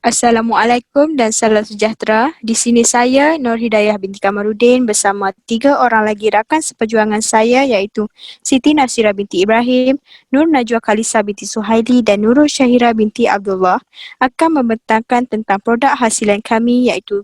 Assalamualaikum dan salam sejahtera. Di sini saya, Nur Hidayah binti Kamarudin bersama 3 orang lagi rakan seperjuangan saya iaitu Siti Nasira binti Ibrahim, Nur Najwa Khalisa binti Suhaili dan Nurul Syahira binti Abdullah akan membentangkan tentang produk hasilan kami iaitu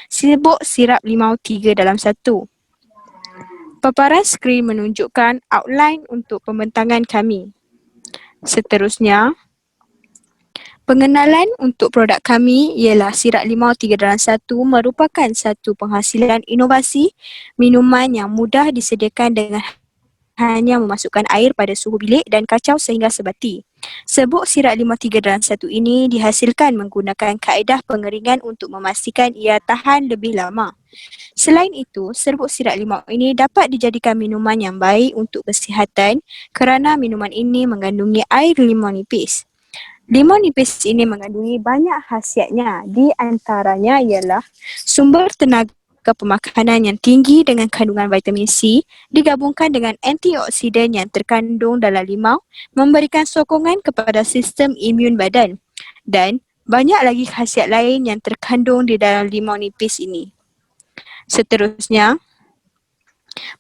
serbuk sirap limau 3 dalam 1. Paparan skrin menunjukkan outline untuk pembentangan kami. Seterusnya, pengenalan untuk produk kami ialah sirap limau 3 dalam 1 merupakan satu penghasilan inovasi minuman yang mudah disediakan dengan hanya memasukkan air pada suhu bilik dan kacau sehingga sebati. Serbuk sirap limau 3 dalam 1 ini dihasilkan menggunakan kaedah pengeringan untuk memastikan ia tahan lebih lama. Selain itu, serbuk sirap limau ini dapat dijadikan minuman yang baik untuk kesihatan kerana minuman ini mengandungi air limau nipis. Limau nipis ini mengandungi banyak khasiatnya, di antaranya ialah sumber tenaga pemakanan yang tinggi dengan kandungan vitamin C digabungkan dengan antioksidan yang terkandung dalam limau memberikan sokongan kepada sistem imun badan dan banyak lagi khasiat lain yang terkandung di dalam limau nipis ini. Seterusnya,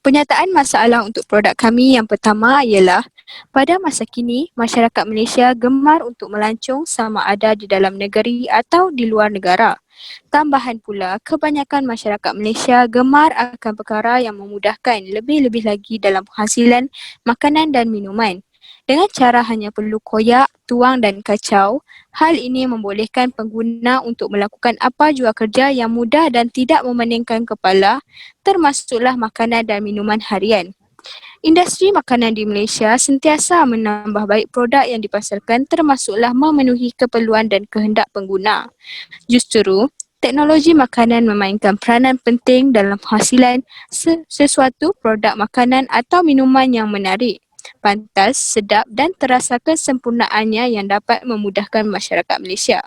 penyataan masalah untuk produk kami yang pertama ialah pada masa kini, masyarakat Malaysia gemar untuk melancong sama ada di dalam negeri atau di luar negara. Tambahan pula, kebanyakan masyarakat Malaysia gemar akan perkara yang memudahkan lebih-lebih lagi dalam penghasilan makanan dan minuman. Dengan cara hanya perlu koyak, tuang dan kacau, hal ini membolehkan pengguna untuk melakukan apa jua kerja yang mudah dan tidak memeningkan kepala, termasuklah makanan dan minuman harian. Industri makanan di Malaysia sentiasa menambah baik produk yang dipasarkan termasuklah memenuhi keperluan dan kehendak pengguna. Justru, teknologi makanan memainkan peranan penting dalam penghasilan sesuatu produk makanan atau minuman yang menarik, pantas, sedap dan terasa kesempurnaannya yang dapat memudahkan masyarakat Malaysia.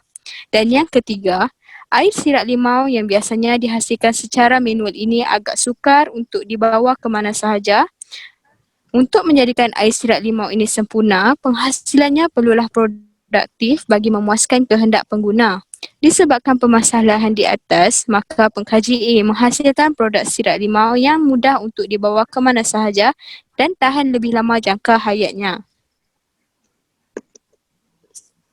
Dan yang ketiga, air sirap limau yang biasanya dihasilkan secara manual ini agak sukar untuk dibawa ke mana sahaja. Untuk menjadikan air sirap limau ini sempurna, penghasilannya perlulah produktif bagi memuaskan kehendak pengguna. Disebabkan permasalahan di atas, maka pengkaji ingin menghasilkan produk sirap limau yang mudah untuk dibawa ke mana sahaja dan tahan lebih lama jangka hayatnya.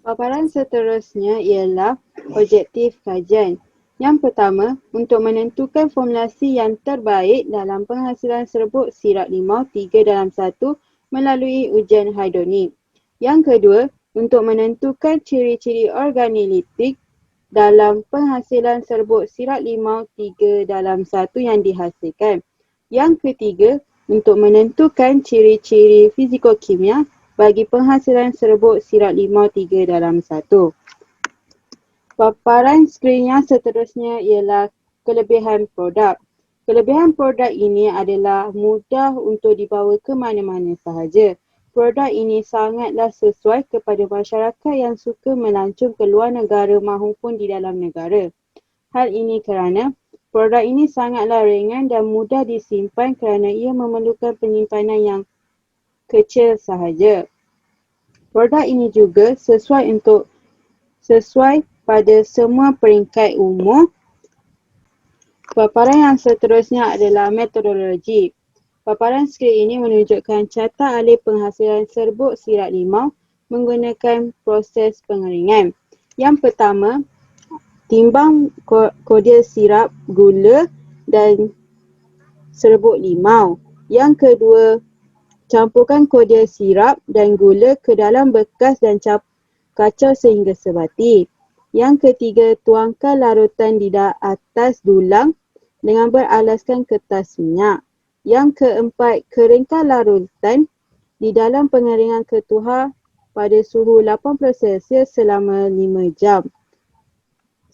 Paparan seterusnya ialah objektif kajian. Yang pertama, untuk menentukan formulasi yang terbaik dalam penghasilan serbuk sirap limau 3 dalam 1 melalui ujian hidronik. Yang kedua, untuk menentukan ciri-ciri organolitik dalam penghasilan serbuk sirap limau 3 dalam 1 yang dihasilkan. Yang ketiga, untuk menentukan ciri-ciri fizikokimia bagi penghasilan serbuk sirap limau 3 dalam 1. Paparan skrin yang seterusnya ialah kelebihan produk. Kelebihan produk ini adalah mudah untuk dibawa ke mana-mana sahaja. Produk ini sangatlah sesuai kepada masyarakat yang suka melancong ke luar negara maupun di dalam negara. Hal ini kerana produk ini sangatlah ringan dan mudah disimpan kerana ia memerlukan penyimpanan yang kecil sahaja. Produk ini juga sesuai pada semua peringkat umur. Paparan yang seterusnya adalah metodologi. Paparan skrin ini menunjukkan carta alih penghasilan serbuk sirap limau menggunakan proses pengeringan. Yang pertama, timbang kordial sirap, gula dan serbuk limau. Yang kedua, campurkan kordial sirap dan gula ke dalam bekas dan kacau sehingga sebati. Yang ketiga, tuangkan larutan di atas dulang dengan beralaskan kertas minyak. Yang keempat, keringkan larutan di dalam pengeringan ketuhar pada suhu 80°C selama 5 jam.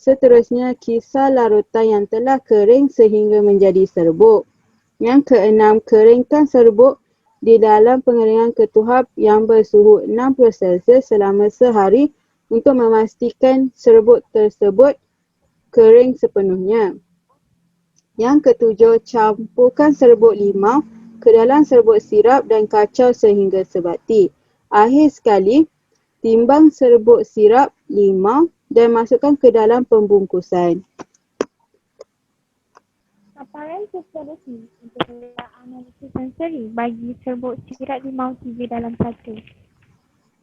Seterusnya, kisar larutan yang telah kering sehingga menjadi serbuk. Yang keenam, keringkan serbuk di dalam pengeringan ketuhar yang bersuhu 60°C selama sehari untuk memastikan serbuk tersebut kering sepenuhnya. Yang ketujuh, campurkan serbuk limau ke dalam serbuk sirap dan kacau sehingga sebati. Akhir sekali, timbang serbuk sirap limau dan masukkan ke dalam pembungkusan. Paparan seterusnya adalah analisis sensori bagi serbuk sirap limau 3 dalam 1.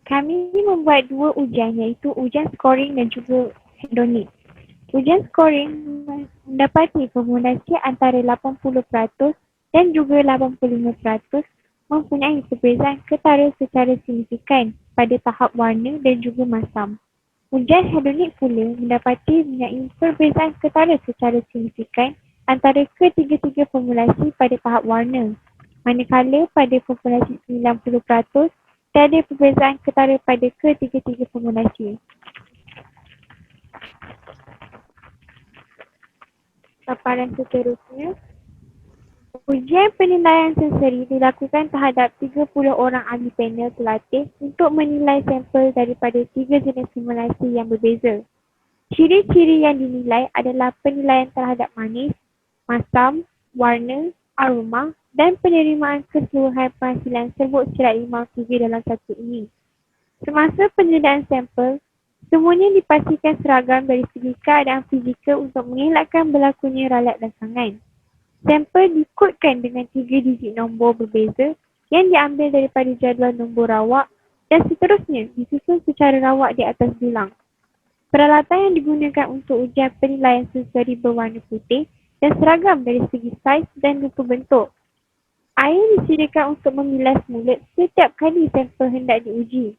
Kami membuat 2 ujian iaitu ujian scoring dan juga hedonik. Ujian scoring mendapati formulasi antara 80% dan juga 85% mempunyai perbezaan ketara secara signifikan pada tahap warna dan juga masam. Ujian hedonik pula mendapati mempunyai perbezaan ketara secara signifikan antara ketiga-tiga formulasi pada tahap warna, manakala pada formulasi 90% tiada perbezaan ketara pada ketiga-tiga formulasi. Paparan seterusnya, ujian penilaian sensori dilakukan terhadap 30 orang ahli panel pelatih untuk menilai sampel daripada 3 jenis formulasi yang berbeza. Ciri-ciri yang dinilai adalah penilaian terhadap manis, masam, warna, aroma dan penerimaan keseluruhan penghasilan serbuk sirap limau 3 dalam 1 ini. Semasa penilaian sampel, semuanya dipastikan seragam dari segi keadaan fizikal untuk mengelakkan berlakunya ralat rangsangan. Sampel dikodkan dengan 3 digit nombor berbeza yang diambil daripada jadual nombor rawak dan seterusnya disusun secara rawak di atas dulang. Peralatan yang digunakan untuk ujian penilaian sensori berwarna putih dan seragam dari segi saiz dan rupa bentuk. Air disediakan untuk membilas mulut setiap kali sampel hendak diuji.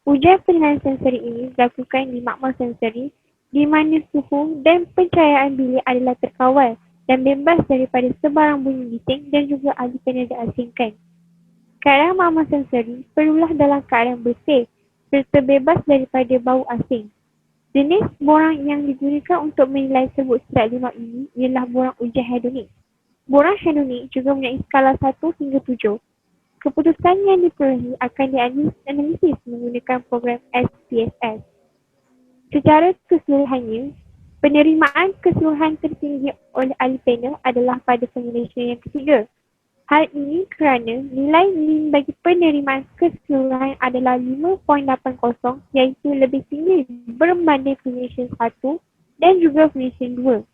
Ujian penilaian sensori ini dilakukan di makmal sensori di mana suhu dan pencahayaan bilik adalah terkawal dan bebas daripada sebarang bunyi bising dan juga ahli panel diasingkan. Keadaan makmal sensori perlulah dalam keadaan bersih serta bebas daripada bau asing. Jenis borang yang digunakan untuk menilai serbuk sirap limau ini ialah borang ujian hedonik. Borang hedonik juga mempunyai skala 1 hingga 7. Keputusan yang diperolehi akan dianalisis menggunakan program SPSS. Secara keseluruhannya, penerimaan keseluruhan tertinggi oleh ahli panel adalah pada formulasi yang ketiga. Hal ini kerana nilai min bagi penerimaan keseluruhan adalah 5.80 iaitu lebih tinggi berbanding formulasi 1 dan juga formulasi 2.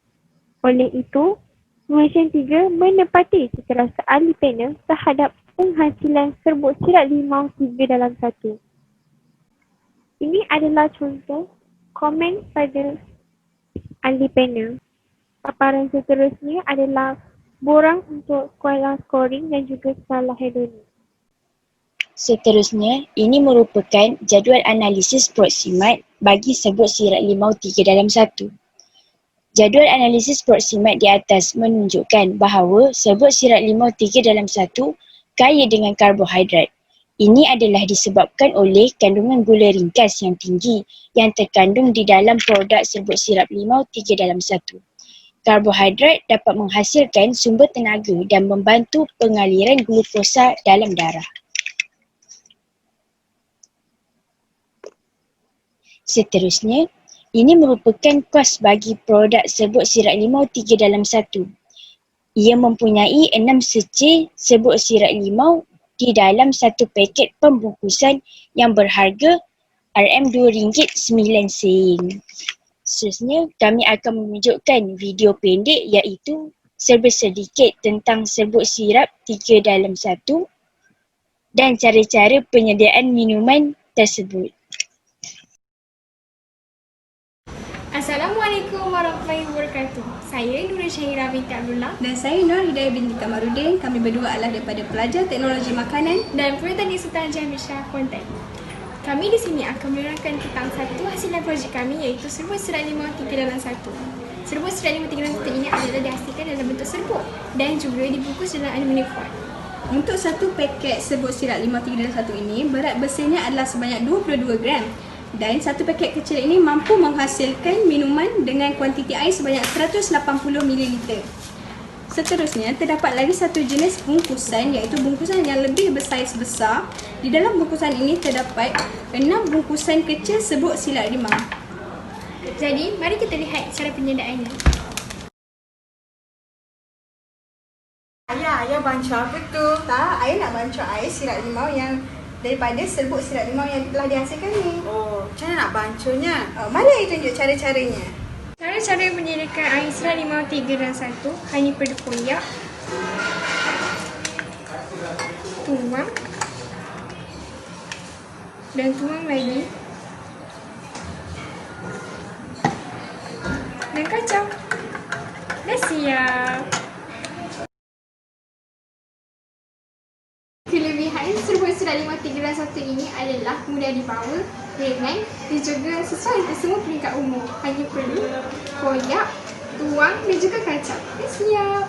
Oleh itu, formulasi 3 menepati cita-rasa ahli panel terhadap penghasilan serbuk sirap limau 3 dalam 1. Ini adalah contoh komen pada ahli panel. Paparan seterusnya adalah borang untuk skala scoring dan juga skala hedonik. Seterusnya, ini merupakan jadual analisis proksimat bagi serbuk sirap limau 3 dalam 1. Jadual analisis proksimat di atas menunjukkan bahawa serbuk sirap limau 3 dalam 1 kaya dengan karbohidrat. Ini adalah disebabkan oleh kandungan gula ringkas yang tinggi yang terkandung di dalam produk serbuk sirap limau 3 dalam 1. Karbohidrat dapat menghasilkan sumber tenaga dan membantu pengaliran glukosa dalam darah. Seterusnya, ini merupakan kos bagi produk serbuk sirap limau 3 dalam 1. Ia mempunyai 6 secir serbuk sirap limau di dalam satu paket pembungkusan yang berharga RM2.09. Seterusnya, kami akan menunjukkan video pendek iaitu serba sedikit tentang serbuk sirap 3 dalam 1 dan cara-cara penyediaan minuman tersebut. Assalamualaikum warahmatullahi wabarakatuh. Saya Nurul Syahira binti Abdullah Dan saya Nur Hidayah binti Kamarudin. Kami berdua adalah daripada pelajar teknologi makanan. dan Politeknik Sultan Jahamid Shah Kuantan. Kami di sini akan menerangkan tentang satu hasilan projek kami iaitu serbuk sirap limau 3 dalam 1. Serbuk sirap limau 3 dalam 1 ini adalah dihasilkan dalam bentuk serbuk dan juga dibungkus dalam aluminium foil. Untuk satu paket serbuk sirap limau 3 dalam 1 ini, berat bersihnya adalah sebanyak 22 gram. Dan satu paket kecil ini mampu menghasilkan minuman dengan kuantiti air sebanyak 180 ml. Seterusnya, terdapat lagi satu jenis bungkusan iaitu bungkusan yang lebih bersaiz besar. Di dalam bungkusan ini terdapat 6 bungkusan kecil serbuk sirap limau. Jadi, mari kita lihat cara penyediaannya. Ayah bancur apa tu? Tak, ayah nak bancur air sirap limau yang daripada serbuk sirap limau yang telah dihasilkan ni. Oh, macam mana nak bancuhnya? Mari saya tunjuk cara-caranya. Cara-cara menyediakan air sirat limau 3 dan 1 hanya perlu koyak, tuang dan tuang lagi dan kacau. Dah siap. Kelebihan serbuk sirat limau 3 dan 1 ini adalah mudah dibawa, ringan dan juga sesuai untuk semua peringkat umur. Hanya perlu koyak, tuang dan juga kacau. Dah siap.